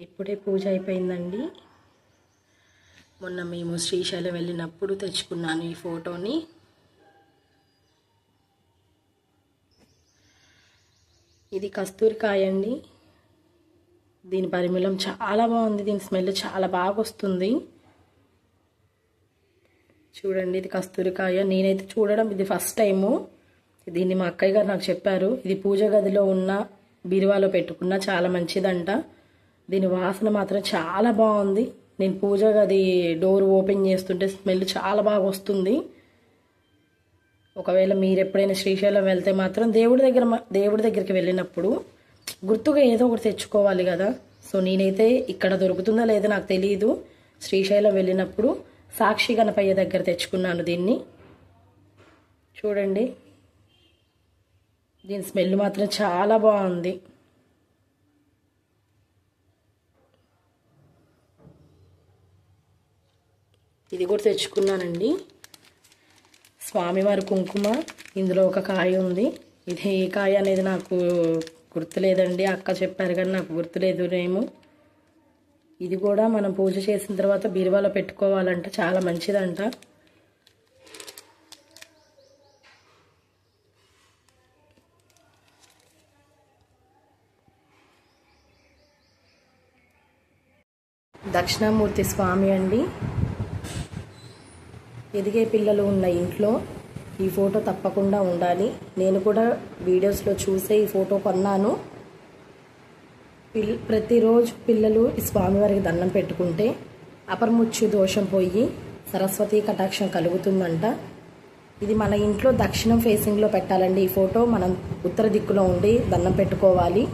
ఇప్పుడే పూజ అయిపోయిందండి. మొన్న మేము శ్రీశైలం వెళ్ళినప్పుడు తెచ్చుకున్నాను ఈ ఫోటోని. ఇది కస్తూరికాయ అండి. దీని పరిమళం చాలా బాగుంది. దీని స్మెల్ చాలా బాగా వస్తుంది. చూడండి, ఇది కస్తూరికాయ. నేనైతే చూడడం ఇది ఫస్ట్ టైము. దీన్ని మా అక్కయ్య గారు నాకు చెప్పారు. ఇది పూజ గదిలో ఉన్న బీరువాలో పెట్టుకున్న చాలా మంచిదంట. దీని వాసన మాత్రం చాలా బాగుంది. నేను పూజ గది డోర్ ఓపెన్ చేస్తుంటే స్మెల్ చాలా బాగా వస్తుంది. ఒకవేళ మీరు ఎప్పుడైనా శ్రీశైలం వెళ్తే మాత్రం దేవుడి దగ్గరికి వెళ్ళినప్పుడు గుర్తుగా ఏదో ఒకటి తెచ్చుకోవాలి కదా. సో నేనైతే ఇక్కడ దొరుకుతుందా లేదా నాకు తెలియదు. శ్రీశైలం వెళ్ళినప్పుడు సాక్షి గణపయ్య దగ్గర తెచ్చుకున్నాను దీన్ని. చూడండి, దీని స్మెల్ మాత్రం చాలా బాగుంది. ఇది కూడా తెచ్చుకున్నానండి. స్వామివారి కుంకుమ. ఇందులో ఒక కాయ ఉంది. ఇది ఏ కాయ అనేది నాకు గుర్తులేదండి. అక్క చెప్పారు కానీ నాకు గుర్తులేదు నేము. ఇది కూడా మనం పూజ చేసిన తర్వాత బీరువాలో పెట్టుకోవాలంట, చాలా మంచిదంట. దక్షిణామూర్తి స్వామి అండి. ఎదిగే పిల్లలు ఉన్న ఇంట్లో ఈ ఫోటో తప్పకుండా ఉండాలి. నేను కూడా వీడియోస్లో చూసే ఈ ఫోటో కొన్నాను. ప్రతిరోజు పిల్లలు ఈ స్వామివారికి దండం పెట్టుకుంటే అపర్ముచ్చు దోషం పోయి సరస్వతి కటాక్షం కలుగుతుందంట. ఇది మన ఇంట్లో దక్షిణం ఫేసింగ్లో పెట్టాలండి. ఈ ఫోటో మనం ఉత్తర దిక్కులో ఉండి దండం పెట్టుకోవాలి.